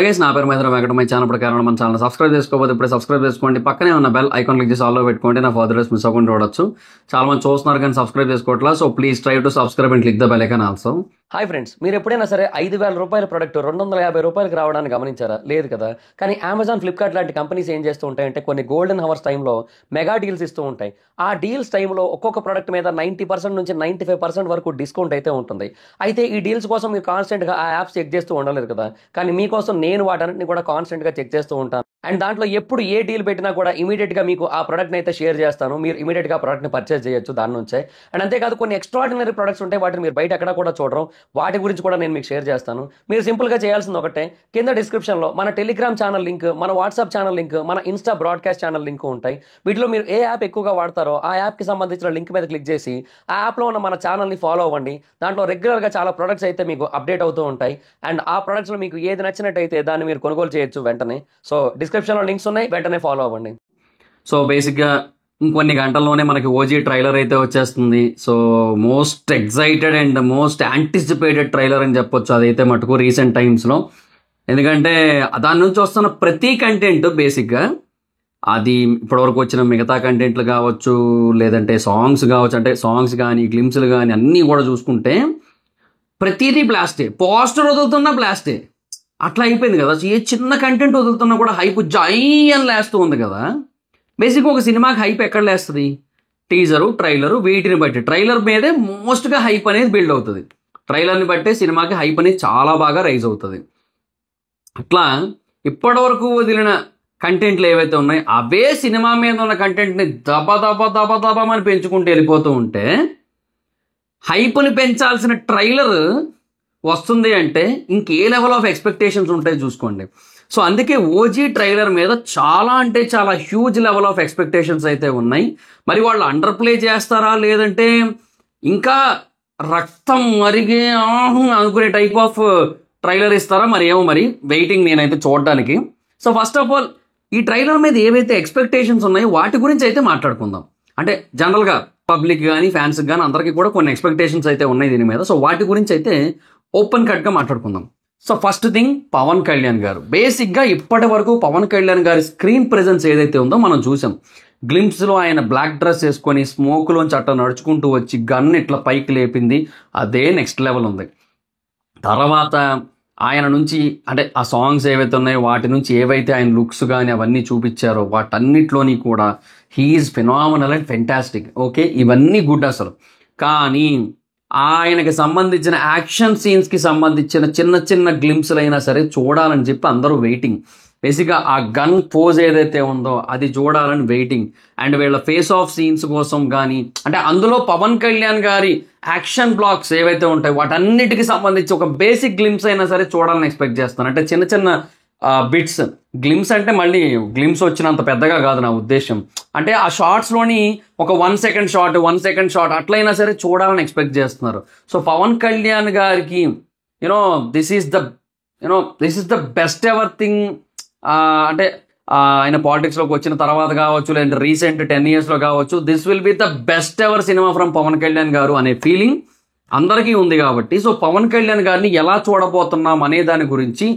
Guys నా పేరు Maitra Venkata my channel ప్రకారం మన ఛానల్ సబ్స్క్రైబ్ చేసుకోకపోతే ఇప్పుడే సబ్స్క్రైబ్ చేసుకోండి. పక్కనే ఉన్న బెల్ ఐకాన్ క్లిక్ చేసి ఆల్లో పెట్టుకోండి. నా ఫర్దర్ డేస్ మిస్ అవ్వకుండా చూడొచ్చు. చాలా మంది చూస్తున్నారు కానీ సబ్స్క్రైబ్ చేసుకోవట్లా. So please try to subscribe and click the bell icon also. Hi friends, మీరు ఎప్పుడైనా సరే 5,000 రూపాయల ప్రొడక్ట్ 250 రూపాయలకి రావడాన్ని గమనించారా? లేదు కదా. కానీ అమెజాన్, ఫ్లిప్కార్ట్ లాంటి కంపెనీస్ ఏం చేస్తూ ఉంటాయంటే కొన్ని గోల్డెన్ హవర్స్ టైంలో మెగా డీల్స్ ఇస్తూ ఉంటాయి. ఆ డీల్స్ టైంలో ఒక్కొక్క ప్రొడక్ట్ మీద 90% నుంచి 95% వరకు డిస్కౌంట్ అయితే ఉంటుంది. అయితే ఈ డీల్స్ కోసం మీరు కాన్స్టెంట్గా ఆ యాప్స్ చెక్ చేస్తూ ఉండలేదు కదా. కానీ మీకోసం నేను వాటన్నిటిని కూడా కాన్స్టెంట్గా చెక్ చేస్తూ ఉంటాను. అండ్ దాంట్లో ఎప్పుడు ఏ డీల్ పెట్టినా కూడా ఇమీడియట్గా మీకు ఆ ప్రొడక్ట్ని అయితే షేర్ చేస్తాను. మీరు ఇమీడియట్గా ఆ ప్రొడక్ట్ని పర్చేస్ చేయొచ్చు దాని నుంచే. అండ్ అంతేకాదు కొన్ని ఎక్స్ట్రాడినరీ ప్రొడక్ట్స్ ఉంటాయి, వాటిని మీరు బయట ఎక్కడ కూడా చూడరు. వాటి గురించి కూడా నేను మీకు షేర్ చేస్తాను. మీరు సింపుల్గా చేయాల్సింది ఒకటే, కింద డిస్క్రిప్షన్లో మన టెలిగ్రామ్ ఛానల్ లింక్, మన వాట్సాప్ ఛానల్ లింక్, మన ఇన్స్టా బ్రాడ్కాస్ట్ ఛానల్ లింక్ ఉంటాయి. వీటిలో మీరు ఏ యాప్ ఎక్కువగా వాడతారో ఆ యాప్కి సంబంధించిన లింక్ మీద క్లిక్ చేసి ఆ యాప్లో ఉన్న మన ఛానల్ని ఫాలో అవ్వండి. దాంట్లో రెగ్యులర్గా చాలా ప్రొడక్ట్స్ అయితే మీకు అప్డేట్ అవుతూ ఉంటాయి. అండ్ ఆ ప్రొడక్ట్స్లో మీకు ఏది నచ్చినట్టయితే దాన్ని మీరు కొనుగోలు చేయొచ్చు వెంటనే. సో డిస్క్రిప్షన్లో లింక్స్ ఉన్నాయి, వెంటనే ఫాలో అవ్వండి. సో బేసిక్గా ఇంకొన్ని గంటల్లోనే మనకి ఓజీ ట్రైలర్ అయితే వచ్చేస్తుంది. So most excited and most anticipated trailer అని చెప్పొచ్చు అదైతే మటుకు రీసెంట్ టైమ్స్లో. ఎందుకంటే దాని నుంచి వస్తున్న ప్రతి కంటెంట్ బేసిక్గా అది ఇప్పటివరకు వచ్చిన మిగతా కంటెంట్లు కావచ్చు, లేదంటే సాంగ్స్ కావచ్చు, అంటే సాంగ్స్ కానీ గ్లిమ్స్లు కానీ అన్నీ కూడా చూసుకుంటే ప్రతిదీ బ్లాస్టే. పోస్టర్ వదులుతున్నా బ్లాస్టే. అట్లా అయిపోయింది కదా. ఏ చిన్న కంటెంట్ వదులుతున్నా కూడా హైప్ జై అని లేస్తూ ఉంది కదా. బేసిక్గా ఒక సినిమాకి హైప్ ఎక్కడ లేస్తుంది? టీజరు, ట్రైలరు, వీటిని బట్టి. ట్రైలర్ మీదే మోస్ట్గా హైప్ అనేది బిల్డ్ అవుతుంది. ట్రైలర్ని బట్టే సినిమాకి హైప్ అనేది చాలా బాగా రైజ్ అవుతుంది. అట్లా ఇప్పటివరకు వదిలిన కంటెంట్లు ఏవైతే ఉన్నాయో అవే సినిమా మీద ఉన్న కంటెంట్ని దబదబని పెంచుకుంటూ వెళ్ళిపోతూ ఉంటే హైప్ని పెంచాల్సిన ట్రైలర్ వస్తుంది అంటే ఇంకే లెవెల్ ఆఫ్ ఎక్స్పెక్టేషన్స్ ఉంటాయి చూసుకోండి. సో అందుకే ఓజీ ట్రైలర్ మీద చాలా అంటే చాలా హ్యూజ్ లెవెల్ ఆఫ్ ఎక్స్పెక్టేషన్స్ అయితే ఉన్నాయి. మరి వాళ్ళు అండర్ ప్లే చేస్తారా, లేదంటే ఇంకా రక్తం మరిగే అనుకునే టైప్ ఆఫ్ ట్రైలర్ ఇస్తారా, మరి ఏమో, మరి వెయిటింగ్ నేనైతే చూడడానికి. సో ఫస్ట్ ఆఫ్ ఆల్ ఈ ట్రైలర్ మీద ఏవైతే ఎక్స్పెక్టేషన్స్ ఉన్నాయో వాటి గురించి అయితే మాట్లాడుకుందాం. అంటే జనరల్గా పబ్లిక్ కానీ ఫ్యాన్స్కి కానీ అందరికీ కూడా కొన్ని ఎక్స్పెక్టేషన్స్ అయితే ఉన్నాయి దీని మీద. సో వాటి గురించి అయితే ఓపెన్ కట్గా మాట్లాడుకుందాం. So first thing, Pawan Kalyan గారు. బేసిక్గా ఇప్పటి వరకు పవన్ కళ్యాణ్ గారి స్క్రీన్ ప్రెజెన్స్ ఏదైతే ఉందో మనం చూసాం. గ్లిమ్స్లో ఆయన బ్లాక్ డ్రెస్ వేసుకొని స్మోక్లోంచి అట్లా నడుచుకుంటూ వచ్చి గన్ ఇట్లా పైకి లేపింది, అదే నెక్స్ట్ లెవెల్ ఉంది. తర్వాత ఆయన నుంచి అంటే ఆ సాంగ్స్ ఏవైతే ఉన్నాయో వాటి నుంచి ఏవైతే ఆయన లుక్స్ కానీ అవన్నీ చూపించారో వాటన్నిటిలోని కూడా he's phenomenal and fantastic. Okay, ఇవన్నీ గుడ్ అసలు. కానీ ఆయనకి సంబంధించిన యాక్షన్ సీన్స్కి సంబంధించిన చిన్న చిన్న గ్లిమ్స్లు అయినా సరే చూడాలని చెప్పి అందరూ వెయిటింగ్. బేసిక్గా ఆ గన్ పోజ్ ఏదైతే ఉందో అది చూడాలని వెయిటింగ్. అండ్ వీళ్ళ ఫేస్ ఆఫ్ సీన్స్ కోసం కానీ, అంటే అందులో పవన్ కళ్యాణ్ గారి యాక్షన్ బ్లాక్స్ ఏవైతే ఉంటాయో వాటన్నిటికి సంబంధించి ఒక బేసిక్ గ్లిమ్స్ అయినా సరే చూడాలని ఎక్స్పెక్ట్ చేస్తాను. అంటే చిన్న చిన్న బిట్స్. గ్లిమ్స్ అంటే మళ్ళీ గ్లిమ్స్ వచ్చినంత పెద్దగా కాదు నా ఉద్దేశం. అంటే ఆ షార్ట్స్లోని ఒక 1 సెకండ్ షాట్ అట్లయినా సరే చూడాలని ఎక్స్పెక్ట్ చేస్తున్నారు. సో పవన్ కళ్యాణ్ గారికి this is the best ever thing. అంటే ఆయన పాలిటిక్స్లోకి వచ్చిన తర్వాత కావచ్చు, లేదంటే రీసెంట్ 10 yearsలో కావచ్చు, this will be the best ever cinema from Pawan Kalyan గారు అనే ఫీలింగ్ అందరికీ ఉంది కాబట్టి, సో పవన్ కళ్యాణ్ గారిని ఎలా చూడబోతున్నాం అనే దాని గురించి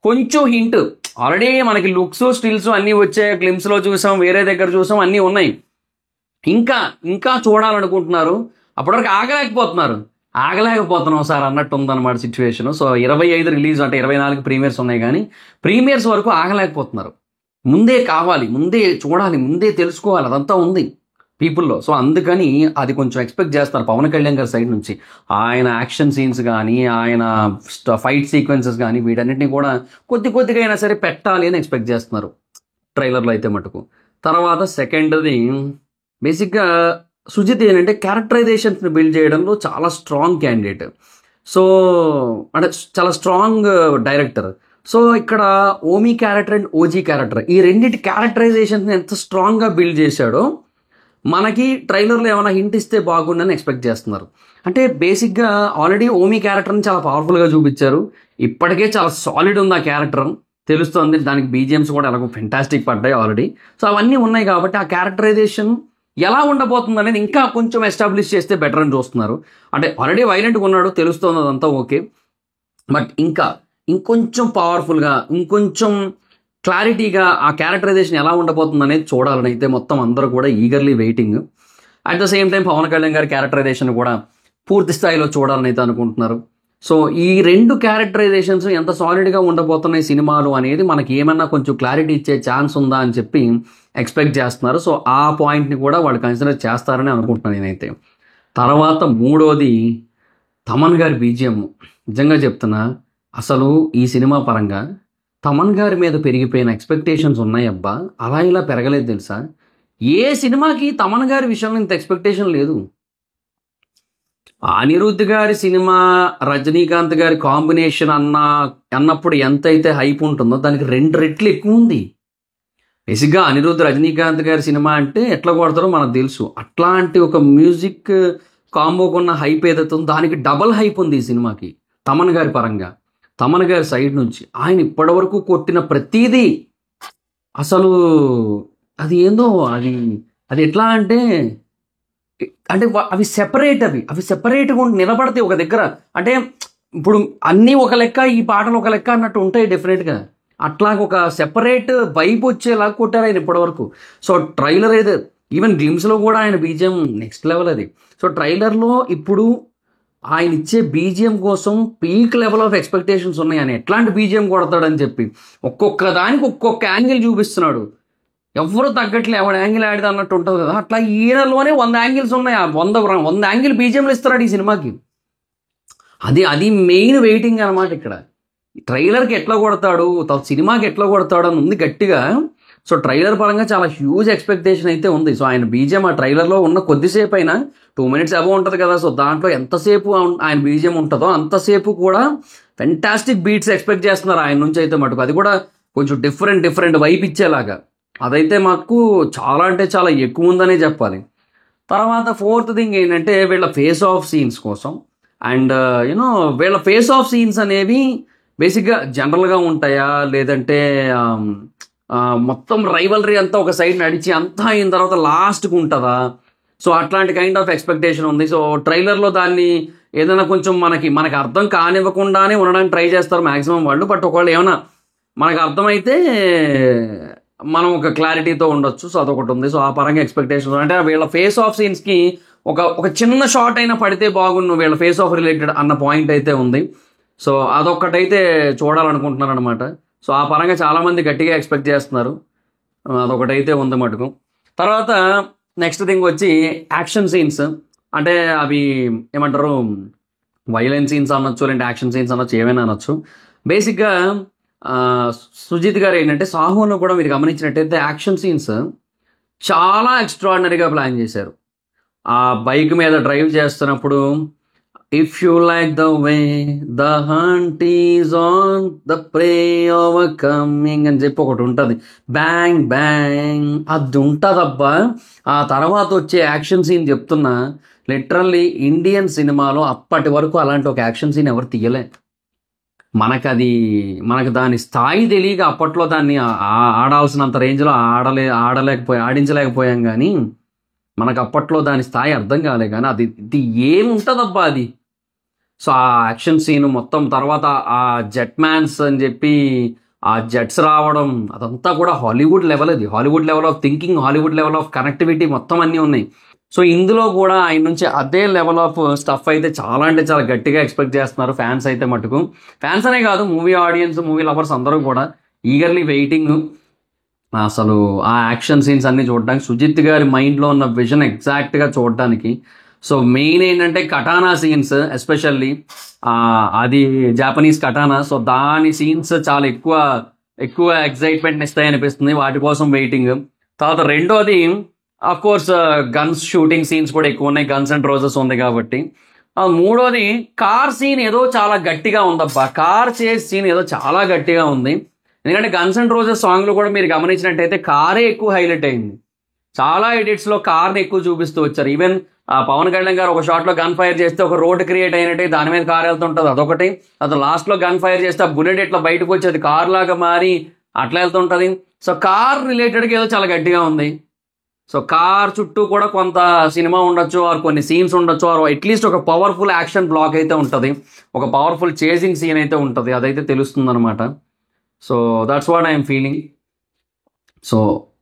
కొంచెం హింట్. ఆల్రెడీ మనకి లుక్స్, స్టిల్స్ అన్నీ వచ్చాయి. గ్లిమ్స్లో చూసాం, వేరే దగ్గర చూసాం, అన్నీ ఉన్నాయి. ఇంకా చూడాలనుకుంటున్నారు. అప్పటివరకు ఆగలేకపోతున్నాం సార్ అన్నట్టు ఉందన్నమాట సిచ్యువేషన్. సో 25 రిలీజ్, అంటే 24 ప్రీమియర్స్ ఉన్నాయి, కానీ ప్రీమియర్స్ వరకు ఆగలేకపోతున్నారు. ముందే కావాలి, ముందే చూడాలి, ముందే తెలుసుకోవాలి, అదంతా ఉంది పీపుల్లో. సో అందుకని అది కొంచెం ఎక్స్పెక్ట్ చేస్తారు పవన్ కళ్యాణ్ గారి సైడ్ నుంచి. ఆయన యాక్షన్ సీన్స్ కానీ, ఆయన ఫైట్ సీక్వెన్సెస్ కానీ వీటన్నిటిని కూడా కొద్దిగా అయినా సరే పెట్టాలి అని ఎక్స్పెక్ట్ చేస్తున్నారు ట్రైలర్లో అయితే మటుకు. తర్వాత సెకండ్ది, బేసిక్గా సుజిత్ ఏంటంటే క్యారెక్టరైజేషన్స్ని బిల్డ్ చేయడంలో చాలా స్ట్రాంగ్ క్యాండిడేట్. సో అంటే చాలా స్ట్రాంగ్ డైరెక్టర్. సో ఇక్కడ owe me character and OG character, ఈ రెండింటి క్యారెక్టరైజేషన్స్ని ఎంత స్ట్రాంగ్గా బిల్డ్ చేశాడో మనకి ట్రైలర్లో ఏమైనా హింట్ ఇస్తే బాగుండని ఎక్స్పెక్ట్ చేస్తున్నారు. అంటే బేసిక్గా ఆల్రెడీ ఓమీ క్యారెక్టర్ని చాలా పవర్ఫుల్గా చూపించారు. ఇప్పటికే చాలా సాలిడ్ ఉంది ఆ క్యారెక్టర్ తెలుస్తుంది. దానికి బీజిఎమ్స్ కూడా ఎలాగో ఫెంటాస్టిక్ పడ్డాయి ఆల్రెడీ. సో అవన్నీ ఉన్నాయి కాబట్టి ఆ క్యారెక్టరైజేషన్ ఎలా ఉండబోతుంది అనేది ఇంకా కొంచెం ఎస్టాబ్లిష్ చేస్తే బెటర్ అని చూస్తున్నారు. అంటే ఆల్రెడీ వైలెంట్గా ఉన్నాడు తెలుస్తుంది, అదంతా ఓకే. బట్ ఇంకా ఇంకొంచెం పవర్ఫుల్గా, ఇంకొంచెం క్లారిటీగా ఆ క్యారెక్టరైజేషన్ ఎలా ఉండబోతుంది అనేది చూడాలని అయితే మొత్తం అందరూ కూడా eagerly waiting. At the same time Pawan Kalyan గారి క్యారెక్టరైజేషన్ కూడా పూర్తి స్థాయిలో చూడాలని అయితే అనుకుంటున్నారు. సో ఈ 2 క్యారెక్టరైజేషన్స్ ఎంత సాలిడ్గా ఉండబోతున్నాయి సినిమాలు అనేది మనకి ఏమన్నా కొంచెం క్లారిటీ ఇచ్చే ఛాన్స్ ఉందా అని చెప్పి ఎక్స్పెక్ట్ చేస్తున్నారు. సో ఆ పాయింట్ని కూడా వాళ్ళు కన్సిడర్ చేస్తారని అనుకుంటున్నాను నేనైతే. తర్వాత మూడోది తమన్ గారి బీజిఎం. నిజంగా చెప్తున్నా, అసలు ఈ సినిమా పరంగా తమన్ గారి మీద పెరిగిపోయిన ఎక్స్పెక్టేషన్స్ ఉన్నాయబ్బా. అలా ఇలా పెరగలేదు తెలుసా. ఏ సినిమాకి తమన్ గారి విషయంలో ఇంత ఎక్స్పెక్టేషన్ లేదు. అనిరుద్ధ్ గారి సినిమా రజనీకాంత్ గారి కాంబినేషన్ అన్నప్పుడు ఎంతైతే హైప్ ఉంటుందో దానికి 2 రెట్లు ఎక్కువ ఉంది. బేసిక్గా అనిరుద్ధ్ రజనీకాంత్ గారి సినిమా అంటే ఎట్లా కొడతారో మనకు తెలుసు. అట్లాంటి ఒక మ్యూజిక్ కాంబోకున్న హైప్ ఏదైతే ఉందో దానికి డబల్ హైప్ ఉంది ఈ సినిమాకి తమన్ గారి పరంగా. తమన్ గారి సైడ్ నుంచి ఆయన ఇప్పటివరకు కొట్టిన ప్రతీదీ అసలు అది ఏందో, అది ఎట్లా అంటే అవి సెపరేట్, అవి సెపరేట్గా నిలబడతాయి ఒక దగ్గర. అంటే ఇప్పుడు అన్నీ ఒక లెక్క, ఈ పాటలు ఒక లెక్క అన్నట్టు ఉంటాయి డెఫినెట్గా. అట్లాగ ఒక సెపరేట్ వైబ్ వచ్చేలాగా కొట్టారు ఆయన ఇప్పటివరకు. సో ట్రైలర్ అయితే ఈవెన్ గ్లిమ్స్లో కూడా ఆయన బీజిఎం నెక్స్ట్ లెవెల్ అది. సో ట్రైలర్లో ఇప్పుడు ఆయన ఇచ్చే బీజిఎం కోసం పీక్ లెవెల్ ఆఫ్ ఎక్స్పెక్టేషన్స్ ఉన్నాయి. ఆయన ఎట్లాంటి బీజిఎం కొడతాడని చెప్పి ఒక్కొక్క దానికి ఒక్కొక్క యాంగిల్ చూపిస్తున్నాడు. ఎవరు తగ్గట్లే, ఎవడు యాంగిల్ ఆడితే అన్నట్టు ఉంటుంది కదా. అట్లా ఈయనలోనే 100 యాంగిల్స్ ఉన్నాయి. 100 యాంగిల్ బీజిఎంలు ఇస్తున్నాడు ఈ సినిమాకి. అది మెయిన్ వెయిటింగ్ అనమాట ఇక్కడ. ట్రైలర్కి ఎట్లా కొడతాడు, సినిమాకి ఎట్లా కొడతాడు అని ఉంది గట్టిగా. సో ట్రైలర్ పరంగా చాలా హ్యూజ్ ఎక్స్పెక్టేషన్ అయితే ఉంది. సో ఆయన బీజిఎం ఆ ట్రైలర్లో ఉన్న కొద్దిసేపు అయినా 2 minutes అబవ్ ఉంటుంది కదా. సో దాంట్లో ఎంతసేపు ఆయన బీజిఎం ఉంటుందో అంతసేపు కూడా ఫెంటాస్టిక్ బీట్స్ ఎక్స్పెక్ట్ చేస్తున్నారు ఆయన నుంచి అయితే మటుకు. అది కూడా కొంచెం డిఫరెంట్ వైపు ఇచ్చేలాగా. అదైతే మాకు చాలా అంటే చాలా ఎక్కువ ఉందనే చెప్పాలి. తర్వాత 4th థింగ్ ఏంటంటే వీళ్ళ ఫేస్ ఆఫ్ సీన్స్ కోసం. అండ్ వీళ్ళ ఫేస్ ఆఫ్ సీన్స్ అనేవి బేసిక్గా జనరల్గా ఉంటాయా, లేదంటే మొత్తం రైవలరీ అంతా ఒక సైడ్ నడిచి అంతా అయిన తర్వాత లాస్ట్కి ఉంటుందా. సో అట్లాంటి కైండ్ ఆఫ్ ఎక్స్పెక్టేషన్ ఉంది. సో ట్రైలర్లో దాన్ని ఏదైనా కొంచెం మనకి అర్థం కానివ్వకుండానే ఉండడానికి ట్రై చేస్తారు మ్యాక్సిమం వాళ్ళు. బట్ ఒకవేళ ఏమైనా మనకు అర్థమైతే మనం ఒక క్లారిటీతో ఉండొచ్చు. సో అదొకటి ఉంది. సో ఆ పరంగా ఎక్స్పెక్టేషన్ అంటే వీళ్ళ ఫేస్ ఆఫ్ సీన్స్కి ఒక చిన్న షార్ట్ అయినా పడితే బాగుండు వీళ్ళ ఫేస్ ఆఫ్ రిలేటెడ్ అన్న పాయింట్ అయితే ఉంది. సో అదొక్కటైతే చూడాలనుకుంటున్నాను అనమాట. సో ఆ పరంగా చాలామంది గట్టిగా ఎక్స్పెక్ట్ చేస్తున్నారు. అదొకటైతే ఉంది మటుకు. తర్వాత నెక్స్ట్ థింగ్ వచ్చి యాక్షన్ సీన్స్. అంటే అవి ఏమంటారు, వైలెన్స్ సీన్స్ అనొచ్చు, లేదంటే యాక్షన్ సీన్స్ అనొచ్చు, ఏమైనా అనొచ్చు. బేసిక్గా సుజిత్ గారు ఏంటంటే సాహోలో కూడా మీరు గమనించినట్టయితే యాక్షన్ సీన్స్ చాలా ఎక్స్ట్రాడినరీగా ప్లాన్ చేశారు. ఆ బైక్ మీద డ్రైవ్ చేస్తున్నప్పుడు if you like the way the hunt is on the pray over coming అని చెప్పి ఒకటి ఉంటుంది. బ్యాంగ్ బ్యాంగ్ అది ఉంటుందబ్బా. ఆ తర్వాత వచ్చే యాక్షన్ సీన్ చెప్తున్నా, లిటరల్లీ ఇండియన్ సినిమాలో అప్పటి వరకు అలాంటి ఒక యాక్షన్ సీన్ ఎవరు తీయలే. మనకు దాని స్థాయి తెలియక అప్పట్లో దాన్ని ఆడాల్సినంత రేంజ్లో ఆడించలేకపోయాం. కానీ మనకు అప్పట్లో దాని స్థాయి అర్థం కాలే. కానీ ఇది ఏముంటుందబ్బా అది. సో ఆ యాక్షన్ సీన్ మొత్తం తర్వాత ఆ జెట్ మ్యాన్స్ అని చెప్పి ఆ జెట్స్ రావడం అదంతా కూడా హాలీవుడ్ లెవెల్. అది Hollywood level of thinking, Hollywood level of connectivity మొత్తం అన్నీ ఉన్నాయి. సో ఇందులో కూడా ఆయన నుంచి అదే లెవెల్ ఆఫ్ స్టఫ్ అయితే చాలా అంటే చాలా గట్టిగా ఎక్స్పెక్ట్ చేస్తున్నారు ఫ్యాన్స్ అయితే మటుకు. ఫ్యాన్స్ అనే కాదు, మూవీ ఆడియన్స్, మూవీ లవర్స్ అందరూ కూడా ఈగర్లీ వెయిటింగ్ అసలు ఆ యాక్షన్ సీన్స్ అన్నీ చూడడానికి, సుజిత్ గారి మైండ్లో ఉన్న విజన్ ఎగ్జాక్ట్గా చూడడానికి. సో మెయిన్ ఏంటంటే కటానా సీన్స్, ఎస్పెషల్లీ అది జాపనీస్ కటానా. సో దాని సీన్స్ చాలా ఎక్కువ ఎక్సైట్మెంట్ ఇస్తాయి అనిపిస్తుంది. వాటి కోసం వెయిటింగ్. తర్వాత రెండోది of course guns shooting scenes కూడా ఎక్కువ ఉన్నాయి, గన్స్ అండ్ రోజెస్ ఉంది కాబట్టి. మూడోది కార్ సీన్ ఏదో చాలా గట్టిగా ఉందబ్బా. కార్ చేస్ సీన్ ఏదో చాలా గట్టిగా ఉంది. ఎందుకంటే గన్స్ అండ్ రోజెస్ సాంగ్లో కూడా మీరు గమనించినట్టయితే కారే ఎక్కువ హైలైట్ అయింది. చాలా ఎడిట్స్లో కార్ని ఎక్కువ చూపిస్తూ వచ్చారు. ఈవెన్ పవన్ కళ్యాణ్ గారు ఒక షాట్లో గన్ ఫైర్ చేస్తే ఒక రోడ్ క్రియేట్ అయినట్టే దాని మీద కార్ వెళ్తుంటుంది, అదొకటి. అది లాస్ట్లో గన్ ఫైర్ చేస్తే ఆ బుల్లెట్ ఇట్లా బయటకు వచ్చి అది కార్ లాగా మారి అట్లా వెళ్తుంటుంది. సో కార్ రిలేటెడ్గా ఏదో చాలా గట్టిగా ఉంది. సో కార్ చుట్టూ కూడా కొంత సినిమా ఉండొచ్చు, ఆర్ కొన్ని సీన్స్ ఉండొచ్చు, ఆర్ అట్లీస్ట్ ఒక పవర్ఫుల్ యాక్షన్ బ్లాక్ అయితే ఉంటుంది, ఒక పవర్ఫుల్ చేజింగ్ సీన్ అయితే ఉంటుంది, అదైతే తెలుస్తుంది అనమాట. So that's what I'm feeling. So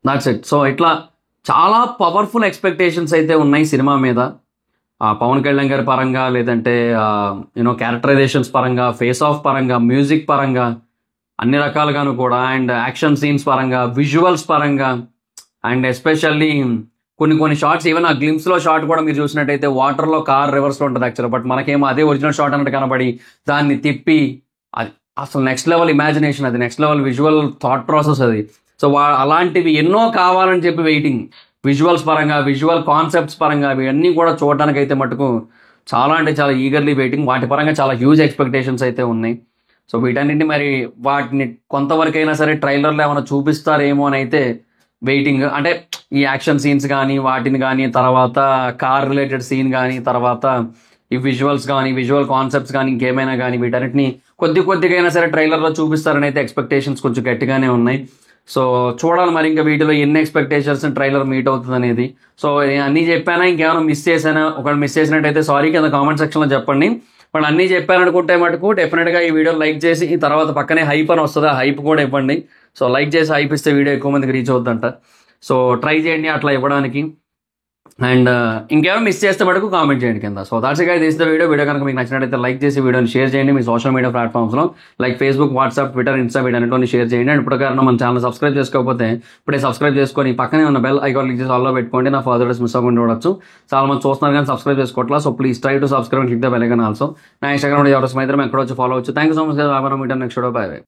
that's it. So ఇట్లా చాలా పవర్ఫుల్ ఎక్స్పెక్టేషన్స్ అయితే ఉన్నాయి సినిమా మీద, పవన్ కళ్యాణ్ గారి పరంగా, లేదంటే క్యారెక్టరైజేషన్స్ పరంగా, ఫేస్ ఆఫ్ పరంగా, మ్యూజిక్ పరంగా, అన్ని రకాలుగాను కూడా, అండ్ యాక్షన్ సీన్స్ పరంగా, విజువల్స్ పరంగా, అండ్ ఎస్పెషల్లీ కొన్ని షార్ట్స్, ఈవెన్ ఆ గ్లిమ్స్లో షార్ట్ కూడా మీరు చూసినట్టయితే వాటర్లో కార్ రివర్స్లో ఉంటుంది యాక్చువల్, బట్ మనకేమో అదే ఒరిజినల్ షార్ట్ అన్నట్టు కనబడి దాన్ని తిప్పి, అది అసలు నెక్స్ట్ లెవెల్ ఇమాజినేషన్, అది next level visual thought process అది. సో అలాంటివి ఎన్నో కావాలని చెప్పి వెయిటింగ్, విజువల్స్ పరంగా, విజువల్ కాన్సెప్ట్స్ పరంగా, ఇవన్నీ కూడా చూడడానికి అయితే మటుకు చాలా అంటే చాలా ఈగర్లీ వెయిటింగ్. వాటి పరంగా చాలా హ్యూజ్ ఎక్స్పెక్టేషన్స్ అయితే ఉన్నాయి. సో వీటన్నింటినీ మరి వాటిని కొంతవరకైనా సరే ట్రైలర్లో ఏమైనా చూపిస్తారేమో అని అయితే వెయిటింగ్. అంటే ఈ యాక్షన్ సీన్స్ కానీ, వాటిని కానీ, తర్వాత కార్ రిలేటెడ్ సీన్ కానీ, తర్వాత ఈ విజువల్స్ కానీ, విజువల్ కాన్సెప్ట్స్ కానీ, ఇంకేమైనా కానీ, వీటన్నిటిని కొద్దిగా అయినా సరే ట్రైలర్లో చూపిస్తారని అయితే ఎక్స్పెక్టేషన్స్ కొంచెం గట్టిగానే ఉన్నాయి. సో చూడాలి మరి ఇంకా వీటిలో ఎన్ని ఎక్స్పెక్టేషన్స్ ట్రైలర్ మీట్ అవుతుంది అనేది. సో అన్నీ చెప్పానా, ఇంకేమైనా మిస్ చేశానా? ఒకవేళ మిస్ చేసినట్టయితే సారీ, కింద కామెంట్ సెక్షన్లో చెప్పండి. వాళ్ళు అన్నీ చెప్పారనుకుంటే మటుకు డెఫినెట్గా ఈ వీడియో లైక్ చేసి, ఈ తర్వాత పక్కనే హైప్ అని వస్తుంది, ఆ హైప్ కూడా ఇవ్వండి. సో లైక్ చేసి హైప్ ఇస్తే వీడియో ఎక్కువ మందికి రీచ్ అవుతుందంట. సో ట్రై చేయండి అట్లా ఇవ్వడానికి. అండ్ ఇంకేమైనా మిస్ చేస్తే మటుకు కామెంట్ చేయండి కింద. So that's it guys, this the video కనుక మీకు నచ్చినట్టయితే లైక్ చేసి వీడియోని షేర్ చేయండి మీ సోషల్ మీడియా ప్లాట్ఫామ్స్లో, like Facebook, WhatsApp, Twitter, Insta, వీటన్నిటిని షేర్ చేయండి. అండ్ ఇప్పుడు కారణం మన ఛానల్ సబ్స్క్రైబ్ చేసుకోకపోతే ఇప్పుడే సబ్స్క్రైబ్ చేసుకొని పక్కనే ఉన్న బెల్ ఐకాన్ క్లిక్ చేసి ఆల్లో పెట్టుకోండి, నా ఫర్దర్ డేస్ మిస్ అవ్వకుండా ఉండొచ్చు. చాలా మంది చూస్తున్నారు కానీ సబ్స్క్రైబ్ చేసుకోవట్లా. So please try to subscribe, click the bell icon also. నా ఇన్స్టాగ్రామ్ ఎవరు అయితే ఎక్కడ వచ్చి ఫాలో అవచ్చు. Thank you so much. Meet at next video. By.